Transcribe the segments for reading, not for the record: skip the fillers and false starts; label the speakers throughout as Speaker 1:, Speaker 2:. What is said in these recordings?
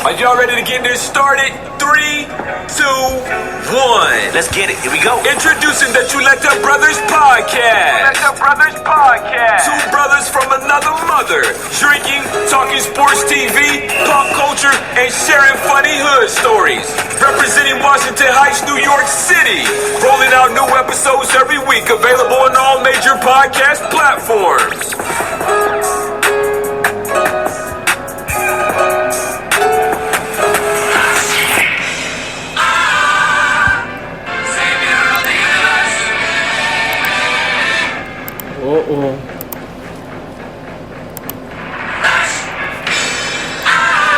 Speaker 1: Are y'all ready to get this started? 3, 2, 1.
Speaker 2: Let's get it. Here we go.
Speaker 1: Introducing the Chuleta Brothers Podcast. Two brothers from another mother. Drinking, talking sports TV, pop culture, and sharing funny hood stories. Representing Washington Heights, New York City. Rolling out new episodes every week. Available on all major podcast platforms.
Speaker 3: Uh-oh.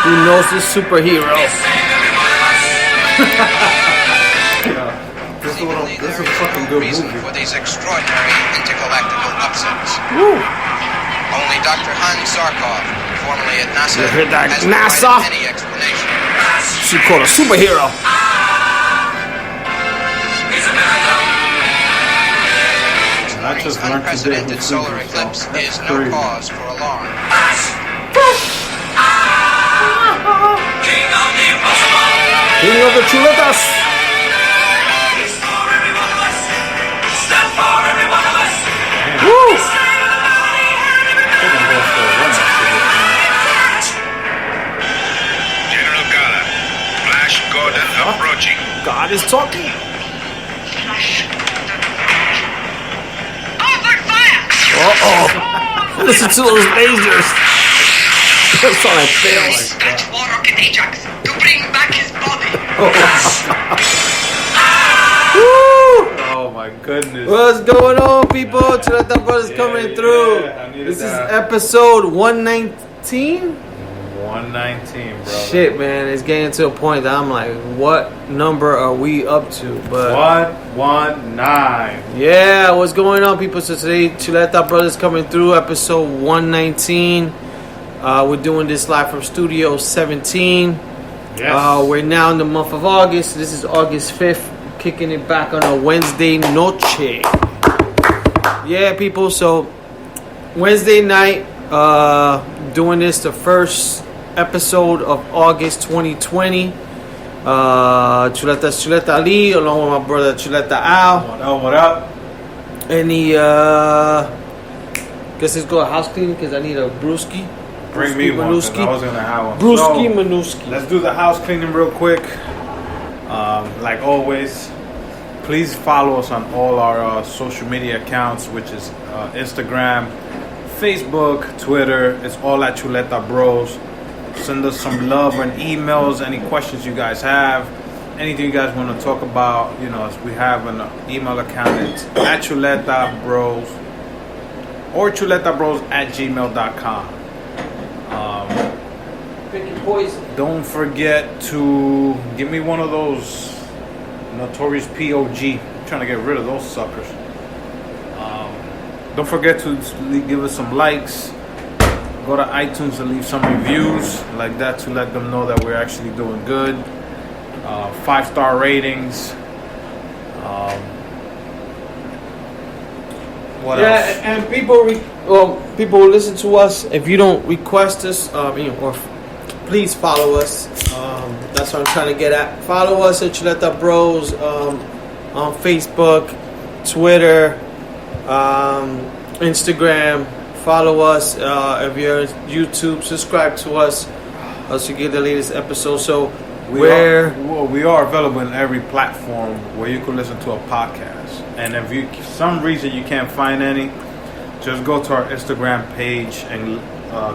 Speaker 3: Who knows this superhero?
Speaker 4: This is a fucking good movie. For these extraordinary intergalactical upsets.
Speaker 3: Woo.
Speaker 4: Only Dr. Hans Zarkov, formerly at NASA,
Speaker 3: You heard that?
Speaker 4: has
Speaker 3: NASA?
Speaker 4: provided any explanation.
Speaker 3: She called a superhero.
Speaker 4: This morning's unprecedented solar eclipse is no cause for alarm.
Speaker 3: King of the Chuletas. Woo!
Speaker 5: General Gala, Flash Gordon approaching.
Speaker 3: God is talking. Uh-oh. Listen to those lasers. That's all I feel.
Speaker 6: Dispatch more rocket Ajax to bring back his body.
Speaker 7: Oh my goodness.
Speaker 3: What's going on, people? Chuleta Brothers coming through.
Speaker 7: I needed
Speaker 3: This
Speaker 7: that.
Speaker 3: is episode 119.
Speaker 7: 119, bro.
Speaker 3: Shit, man, it's getting to a point that I'm like, what number are we up to? But
Speaker 7: 119.
Speaker 3: yeah, what's going on, people? So today, Chuleta Brothers coming through, episode 119. We're doing this live from Studio 17.
Speaker 7: Yes.
Speaker 3: We're now in the month of August. This is August 5th, kicking it back on a Wednesday noche. Yeah, people, so Wednesday night, doing this, the first episode of August 2020. Chuleta Ali, along with my brother Chuleta Al.
Speaker 7: What up?
Speaker 3: Any, guess let's go a house cleaning because I need a brewski.
Speaker 7: Bring me one, 'cause I was gonna have one.
Speaker 3: Brewski
Speaker 7: So,
Speaker 3: Manuski.
Speaker 7: let's do the house cleaning real quick. Like always, please follow us on all our social media accounts, which is Instagram, Facebook, Twitter. It's all at Chuleta Bros. Send us some love and emails. Any questions you guys have, anything you guys want to talk about, you know, we have an email account. It's at Chuleta Bros or chuletabros@gmail.com.
Speaker 3: Pick your poison.
Speaker 7: Don't forget to give me one of those Notorious POG. I'm trying to get rid of those suckers. Don't forget to give us some likes. Go to iTunes and leave some reviews like that to let them know that we're actually doing good. 5-star ratings. What
Speaker 3: Yeah,
Speaker 7: else?
Speaker 3: and people who listen to us, if you don't request us, or please follow us. That's what I'm trying to get at. Follow us at Chuleta Bros on Facebook, Twitter, Instagram. Follow us if you're on YouTube. Subscribe to us so you get the latest episode. So
Speaker 7: We are available in every platform where you can listen to a podcast. And if you some reason you can't find any, just go to our Instagram page and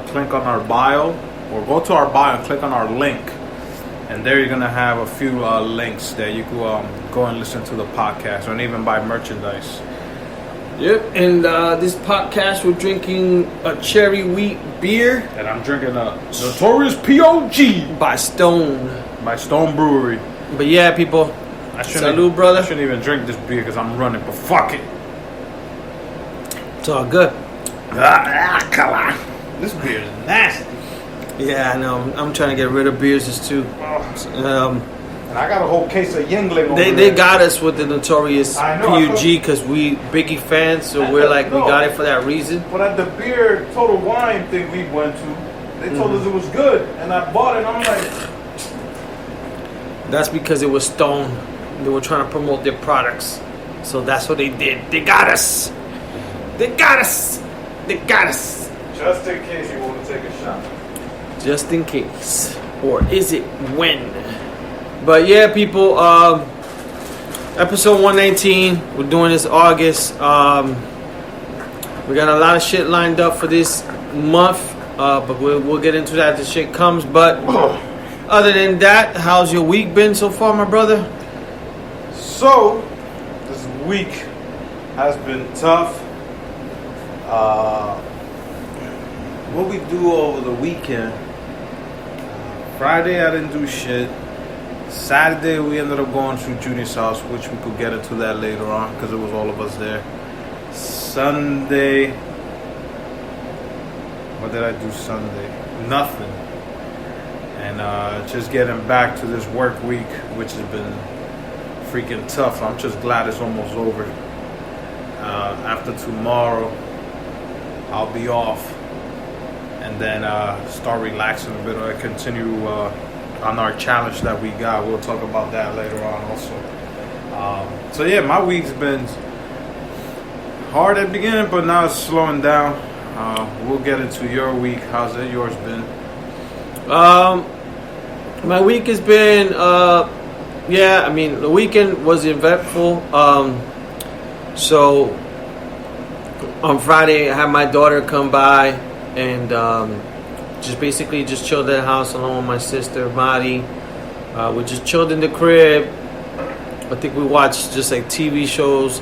Speaker 7: click on our bio, or go to our bio and click on our link. And there you're gonna have a few links that you can go and listen to the podcast, or even buy merchandise.
Speaker 3: Yep. And this podcast, we're drinking a cherry wheat beer
Speaker 7: And I'm drinking a Notorious POG
Speaker 3: by Stone.
Speaker 7: by Stone Brewery.
Speaker 3: But yeah, people. Salud, brother.
Speaker 7: I shouldn't even drink this beer because I'm running, but fuck it.
Speaker 3: It's all good.
Speaker 7: This beer is nasty.
Speaker 3: Yeah, I know. I'm trying to get rid of beers too.
Speaker 7: And I got a whole case of Yingling over
Speaker 3: They
Speaker 7: there.
Speaker 3: got us with the Notorious
Speaker 7: I know,
Speaker 3: PUG because we Biggie fans, so we're like, we got it for that reason.
Speaker 7: But at the beer Total Wine thing we went to, they told us it was good, and I bought it. And I'm like,
Speaker 3: That's because it was Stone. They were trying to promote their products. So that's what they did. They got us. They got us. They got us.
Speaker 7: Just in case you want to take a shot.
Speaker 3: Just in case. Or is it when? But yeah, people, episode 119. We're doing this August. We got a lot of shit lined up for this month. But we'll get into that as the shit comes. But other than that, how's your week been so far, my brother?
Speaker 7: So, this week has been tough. What we do over the weekend? Friday I didn't do shit. Saturday we ended up going to Judy's house, which we could get into that later on because it was all of us there. Sunday, what did I do Sunday? Nothing. And just getting back to this work week, which has been freaking tough. I'm just glad it's almost over. After tomorrow, I'll be off. And then start relaxing a bit. I continue on our challenge that we got. We'll talk about that later on also. So yeah, my week's been hard at the beginning, but now it's slowing down. We'll get into your week. How's it? Yours been?
Speaker 3: My week has been, I mean, the weekend was eventful. So on Friday, I had my daughter come by and just basically just chilled at the house along with my sister, Mari. We just chilled in the crib. I think we watched just like TV shows,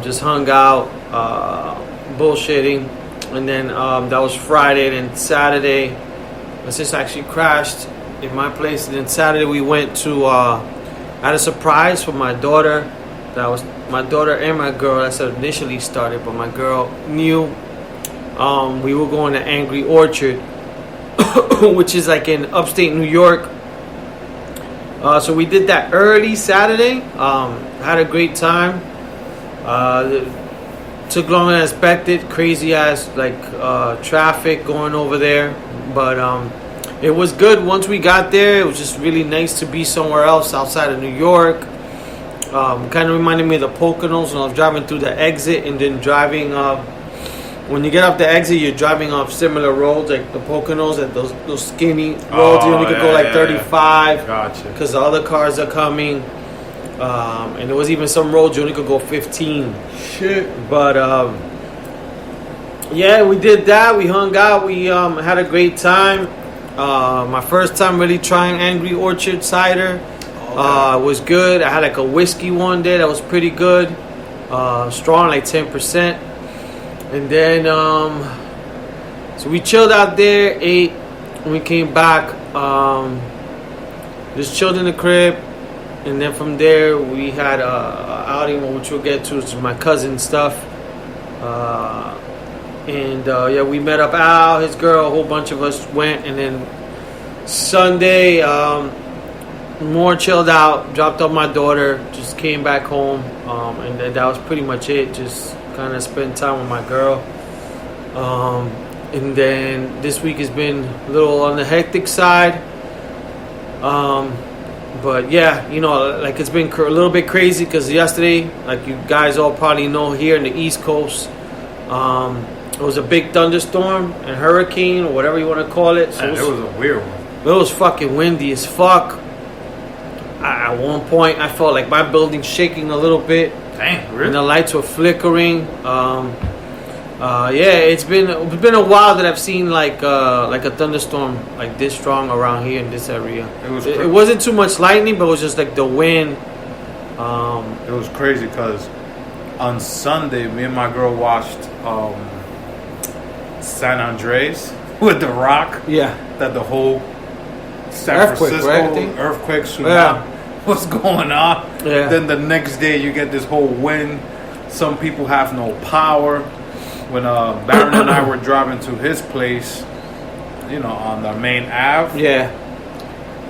Speaker 3: just hung out, bullshitting. And then that was Friday. And then Saturday, my sister actually crashed in my place. And then Saturday we went to, I had a surprise for my daughter. That was my daughter and my girl. That's how it initially started. But my girl knew we were going to Angry Orchard, which is like in upstate New York. So we did that early Saturday. Had a great time. Took longer than expected. Crazy ass traffic going over there, but it was good. Once we got there, it was just really nice to be somewhere else outside of New York. Kind of reminded me of the Poconos when I was driving through the exit, and then driving. When you get off the exit, you're driving off similar roads like the Poconos and those skinny roads. You only could go 35.
Speaker 7: Yeah. Gotcha.
Speaker 3: Because the other cars are coming. And there was even some roads you only could go 15. Shit. But yeah, we did that. We hung out. We had a great time. My first time really trying Angry Orchard cider. It was good. I had like a whiskey one day that was pretty good. Strong, like 10%. And then so we chilled out there, ate, and we came back. Just chilled in the crib. And then from there, we had a outing, which we'll get to, which is my cousin's stuff. Yeah, we met up Al, his girl, a whole bunch of us went. And then Sunday, more chilled out, dropped off my daughter, just came back home. And then that was pretty much it, just kind of spent time with my girl. And then this week has been a little on the hectic side. But yeah, you know, like it's been a little bit crazy because yesterday, like you guys all probably know, here in the East Coast, it was a big thunderstorm and hurricane or whatever you want to call it. So
Speaker 7: it was a weird one.
Speaker 3: It was fucking windy as fuck. At one point, I felt like my building's shaking a little bit.
Speaker 7: Damn, really?
Speaker 3: And the lights were flickering. Yeah, it's been a while that I've seen like a thunderstorm like this strong around here in this area. It wasn't too much lightning, but it was just like the wind.
Speaker 7: It was crazy because on Sunday, me and my girl watched San Andreas with The Rock.
Speaker 3: Yeah,
Speaker 7: that the whole San
Speaker 3: earthquake,
Speaker 7: Francisco
Speaker 3: right?
Speaker 7: earthquake, tsunami, what's going on?
Speaker 3: Yeah.
Speaker 7: Then the next day you get this whole wind. Some people have no power. When Baron and I were driving to his place, you know, on the main Ave.
Speaker 3: Yeah.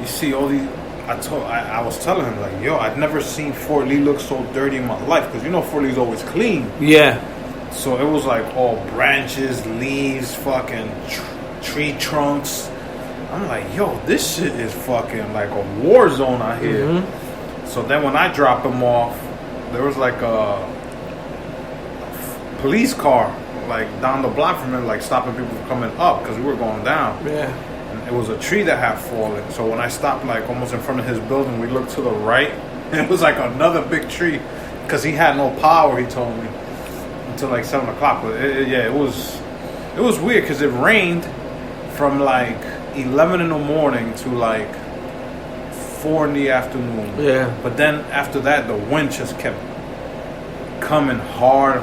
Speaker 7: You see all these. I was telling him like, yo, I've never seen Fort Lee look so dirty in my life, because you know Fort Lee's always clean.
Speaker 3: Yeah.
Speaker 7: So it was like all branches, leaves, fucking tree trunks, I'm like, yo, this shit is fucking like a war zone out here.
Speaker 3: Mm-hmm.
Speaker 7: So then when I dropped him off, there was like a police car like down the block from him, like stopping people from coming up because we were going down.
Speaker 3: Yeah.
Speaker 7: And it was a tree that had fallen. So when I stopped like almost in front of his building, we looked to the right, and it was like another big tree because he had no power. He told me until like 7 o'clock. But it was weird because it rained from like 11 in the morning to like 4 in the afternoon.
Speaker 3: Yeah.
Speaker 7: But then after that, the wind just kept coming hard.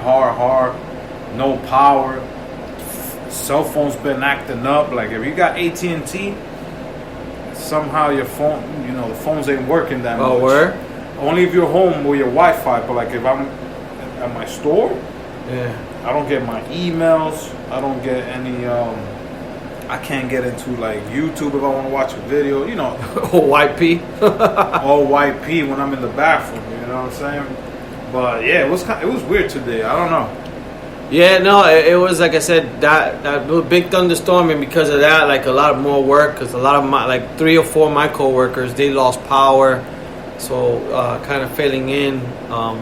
Speaker 7: No power. Cell phone's been acting up. Like if you got AT&T, somehow your phone, the phones ain't working that much.
Speaker 3: Oh, where?
Speaker 7: Only if you're home with your Wi-Fi. But like if I'm at my store,
Speaker 3: Yeah.
Speaker 7: I don't get my emails. I don't get any. I can't get into like YouTube if I want to watch a video.
Speaker 3: YP.
Speaker 7: All YP when I'm in the bathroom. You know what I'm saying? But yeah, it was weird today. I don't know.
Speaker 3: Yeah, no, it was like I said, that big thunderstorm, and because of that, like a lot more work, because a lot of my, like 3 or 4 of my coworkers, they lost power, so kind of filling in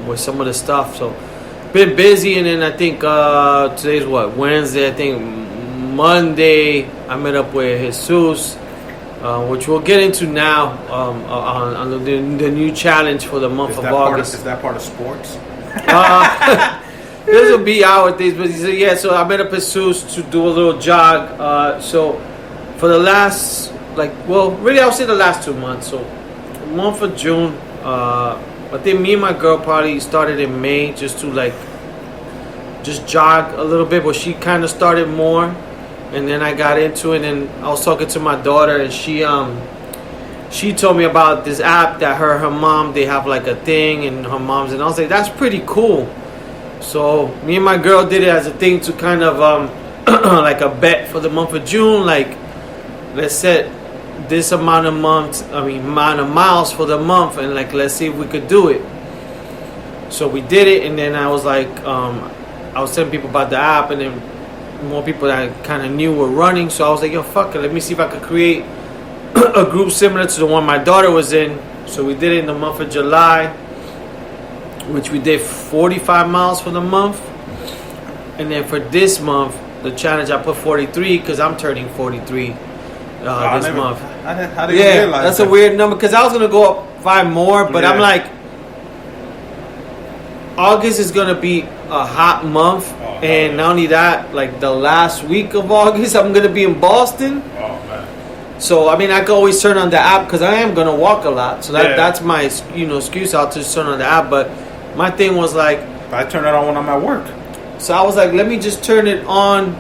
Speaker 3: with some of the stuff. So been busy, and then I think today's what, Wednesday. I think Monday I met up with Jesus, which we'll get into now on the new challenge for the month of August.
Speaker 7: Is that part of sports?
Speaker 3: This will be our things, but he said, yeah, so I met up with Jesus to do a little jog. So for the last, really I'll say the last 2 months. So month of June, I think me and my girl probably started in May just to just jog a little bit, but she kind of started more, and then I got into it, and I was talking to my daughter, and she told me about this app that her mom, they have like a thing, and her mom's, and I was like, that's pretty cool. So me and my girl did it as a thing to kind of like a bet for the month of June. Like, let's set this amount of miles for the month, and like let's see if we could do it. So we did it, and then I was like, I was telling people about the app, and then more people that I kind of knew were running. So I was like, yo, fuck it, let me see if I could create a group similar to the one my daughter was in. So we did it in the month of July, which we did 45 miles for the month. And then for this month, the challenge, I put 43 because I'm turning 43 this month.
Speaker 7: How did you realize
Speaker 3: that's
Speaker 7: that?
Speaker 3: a weird number because I was going to go up 5 more, but I'm like, August is going to be a hot month. And not only that, like the last week of August, I'm going to be in Boston.
Speaker 7: Oh, man.
Speaker 3: So, I mean, I can always turn on the app because I am going to walk a lot. So that's my excuse. I'll just turn on the app. But my thing was like,
Speaker 7: I turn it on when I'm at work.
Speaker 3: So I was like, let me just turn it on.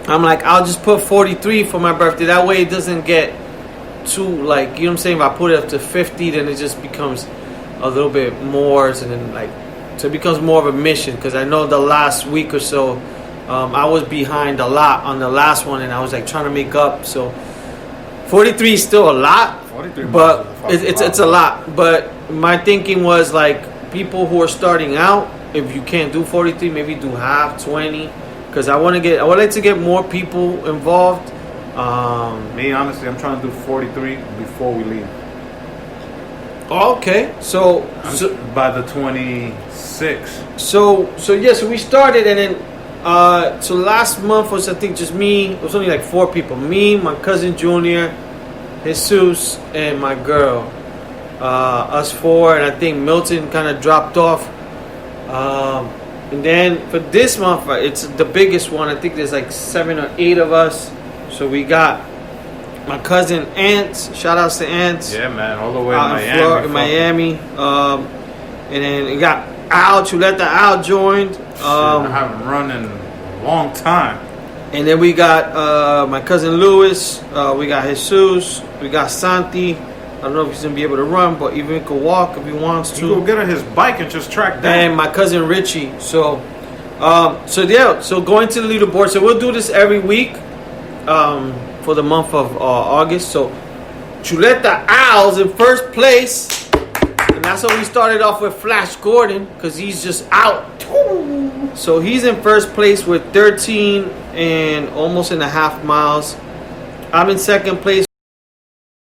Speaker 3: I'm like, I'll just put 43 for my birthday. That way it doesn't get too, like, you know what I'm saying? If I put it up to 50, then it just becomes a little bit more. So then, like, so it becomes more of a mission. Because I know the last week or so, I was behind a lot on the last one. And I was, like, trying to make up. So 43 is still a lot. 43 but it's a lot. But my thinking was, like, people who are starting out, if you can't do 43, maybe do half, 20, because I would like to get more people involved.
Speaker 7: Me, honestly, I'm trying to do 43 before we leave.
Speaker 3: Okay, so
Speaker 7: by the 26th.
Speaker 3: So we started, and then so last month was, I think, just me. It was only like 4 people: me, my cousin Junior, Jesus, and my girl. Us 4, and I think Milton kind of dropped off. And then for this month, it's the biggest one. I think there's like 7 or 8 of us. So we got my cousin Ants. Shout outs to Ants.
Speaker 7: Yeah, man, all the way
Speaker 3: in Miami. And then we got Al Chuleta. Al joined.
Speaker 7: I haven't run in a long time.
Speaker 3: And then we got my cousin Luis. We got Jesus. We got Santi. I don't know if he's gonna be able to run, but even he could walk if he wants to.
Speaker 7: You go get on his bike and just track down.
Speaker 3: And my cousin Richie. So going to the leaderboard. So we'll do this every week for the month of August. So Chuleta Al's in first place, and that's how we started off with Flash Gordon because he's just out. So he's in first place with 13 and almost in a half miles. I'm in second place